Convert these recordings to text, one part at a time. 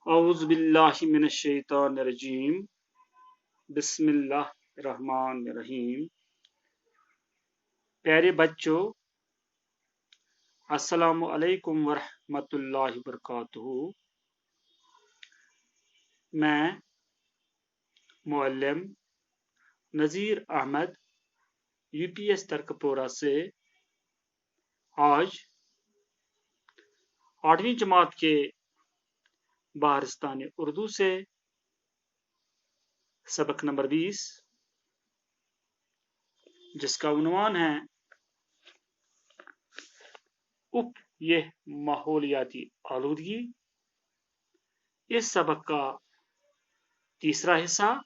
اعوذ باللہ من الشیطان الرجیم بسم اللہ الرحمن الرحیم۔ پیارے بچوں، السلام علیکم ورحمۃ اللہ وبرکاتہ۔ میں معلم نذیر احمد UPS ترکپورہ سے آج 8ویں جماعت کے بہارستان اردو سے سبق نمبر 20 جس کا عنوان ہے یہ ماحولیاتی آلودگی، اس سبق کا تیسرا حصہ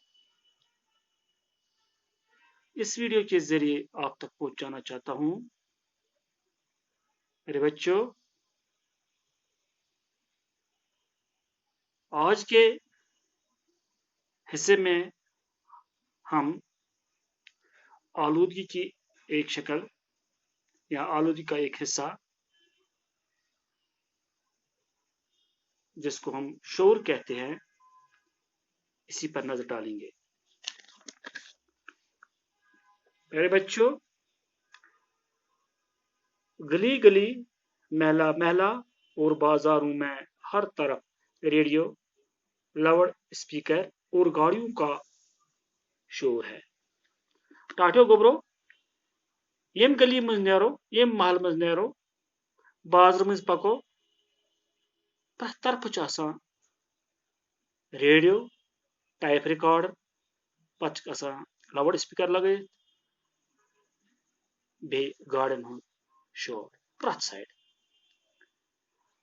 اس ویڈیو کے ذریعے آپ تک پہنچانا چاہتا ہوں۔ میرے بچوں، آج کے حصے میں ہم آلودگی کی ایک شکل یا آلودگی کا ایک حصہ جس کو ہم شور کہتے ہیں، اسی پر نظر ڈالیں گے۔ میرے بچوں، گلی گلی، محلہ محلہ اور بازاروں میں ہر طرف ریڈیو، لاؤڈ اسپیکر اور گاڑیوں کا شور ہے۔ ٹاٹو گوبرو، یم گلی مز نیرو، یم محل مز نیرو، بازر مز پکو، پرٛٮ۪تھ طرفہٕ چھُ آسان ریڈیو، ٹیپ ریکارڈر، پتہٕ چھُ آسان لاؤڈ اسپیکر لگٲیِتھ، بیٚیہِ گاڑٮ۪ن ہُنٛد شور پرٛٮ۪تھ سایڈ۔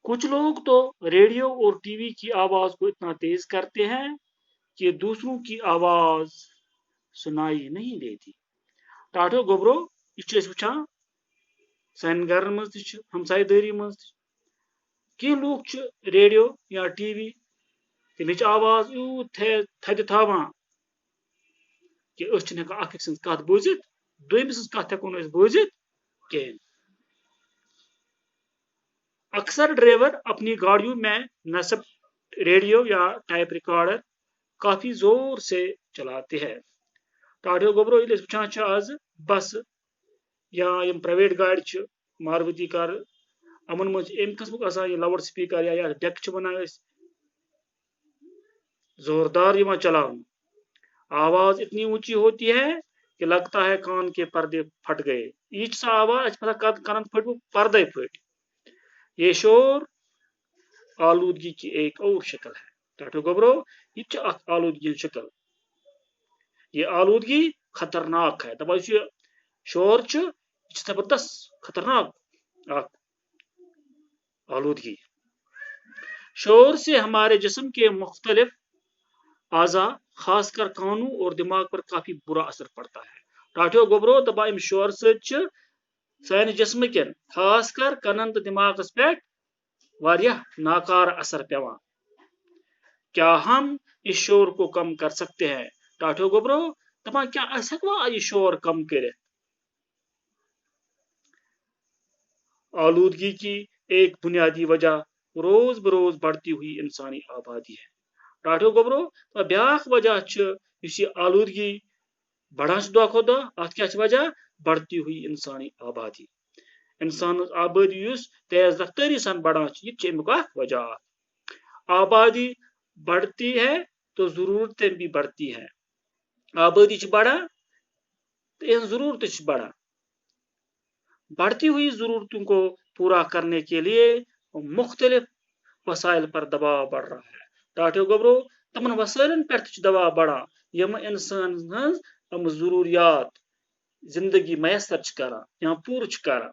کچھ لوگ تو ریڈیو اور ٹی وی کی آواز کو اتنا تیز کرتے ہیں کہ دوسروں کی آواز سنائی نہیں دیتی۔ ٹاٹو گوبرو، یہ چھِ أسۍ وٕچھان سانٮ۪ن گرن منٛز تہِ چھُ، ہمسایہِ دٲری منٛز تہِ۔ کینٛہہ لوٗکھ چھِ ریڈیو یا ٹی وی تمِچ آواز یوٗت تھدِ تھاوان کہ أسۍ چھِنہٕ ہٮ۪کان اکھ أکۍ سٕنٛز کتھ بوٗزِتھ، دوٚیمہِ سٕنٛز کتھ ہٮ۪کو نہٕ أسۍ بوٗزِتھ کِہیٖنۍ۔ اکثر ڈرائیور اپنی گاڑیوں میں نصب ریڈیو یا ٹیپ ریکارڈر کافی زور سے چلاتے ہیں۔ ٹاٹو گوبرو، ییٚلہِ أسۍ وٕچھان چھِ آز بس یا یِم پرایویٹ گاڑِ چھِ، ماروتی کار، یِمن منٛز چھِ اَمہِ قٕسمُک آسان یہِ لاؤڈ سپیکر یا ڈیک چھِ وَنان أسۍ، زوردار یِوان چلاونہٕ۔ آواز اتنی اونچی ہوتی ہے کہ لگتا ہے کان کے پردے پھٹ گئے۔ یہ چھِ سۄ آواز، اَسہِ چھِ پتہ کانن پھٔٹۍ پردے پھٔٹۍ۔ یہ شور آلودگی کی ایک اور شکل ہے۔ ٹاٹو گوبرو، یہ چھِ اکھ آلودگی ہٕنٛز شکل۔ یہ آلودگی خطرناک ہے۔ دپان یُس یہِ شور چھُ، یہِ چھِ زبردست خطرناک اکھ آلودگی۔ شور سے ہمارے جسم کے مختلف اعضاء، خاص کر کانوں اور دماغ پر کافی برا اثر پڑتا ہے۔ ٹاٹو گوبرو، دپان امہِ شور سۭتۍ چھِ سانہِ جسم کٮ۪ن خاص کر کنن تہٕ دماغس پٮ۪ٹھ واریاہ ناکارہ اثر پیوان۔ کیا ہم اس شور کو کم کر سکتے ہیں؟ ٹاٹو گوبرو، دپان کیا أسۍ ہٮ۪کوا یہِ شور کم کٔرِتھ؟ آلودگی کی ایک بنیادی وجہ روز بروز بڑھتی ہوئی انسانی آبادی ہے۔ ٹاٹو گوبرو، بیاکھ وجہ چھِ یُس یہِ آلودگی بڑھان چھِ دۄہ کھۄتہٕ دۄہ، اتھ کیاہ چھِ وجہ؟ بڑھتی ہوئی انسانی آبادی۔ انسان آبادی یُس تیز رفتاری سان بڑھان چھِ، یہِ تہِ چھِ امیُک اکھ وجہ۔ آبادی بڑھتی ہے تو ضرورتیں بھی بڑھتی ہیں۔ آبادی چھِ بڑھان تو یہنٛز ضرورتیں چھِ بڑھان۔ بڑھتی ہوئی ضرورتوں کو پورا کرنے کے لیے مختلف وسائل پر دباؤ بڑھ رہا ہے۔ ٹاٹو گوبرو، تمن وسائلن پٮ۪ٹھ تہِ چھُ دباؤ بڑھان یِم انسان ہٕنٛز یِم ضروریات زندگی میسر چھِ کران یا پوٗرٕ چھِ کران۔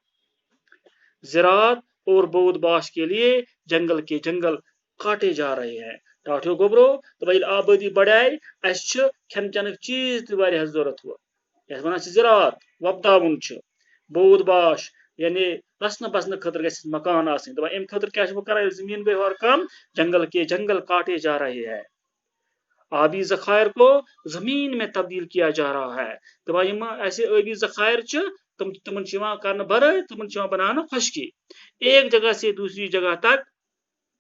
زراعت اور بود باش کے لیے جنگل کے جنگل کاٹے جا رہے ہیں۔ ٹاٹو گوبرو، دپان ییٚلہِ آبادی بڑھے، اَسہِ چھِ کھٮ۪ن چٮ۪نٕکۍ چیٖز تہِ واریاہ ضوٚرتھ وۄنۍ، یتھ وَنان چھِ زراعت، وۄپداوُن چھُ۔ بود باش یعنی رسنہٕ بسنہٕ خٲطرٕ گژھِ مکان آسٕنۍ۔ دپان امہِ خٲطرٕ کیاہ چھِ وۄنۍ کران؟ ییٚلہِ زٔمیٖن گٔے اور کم، جنگل کے جنگل کاٹے جا رہے ہیں۔ آبی ذخائر کو زمین میں تبدیل کیا جا رہا ہے۔ دپان یِم اَسہِ آبی ذخائر چھِ، تمن چھِ یِوان کرنہٕ بھرٲے، تمن چھِ یِوان بناونہٕ خۄشکی۔ ایک جگہ سے دوسری جگہ تک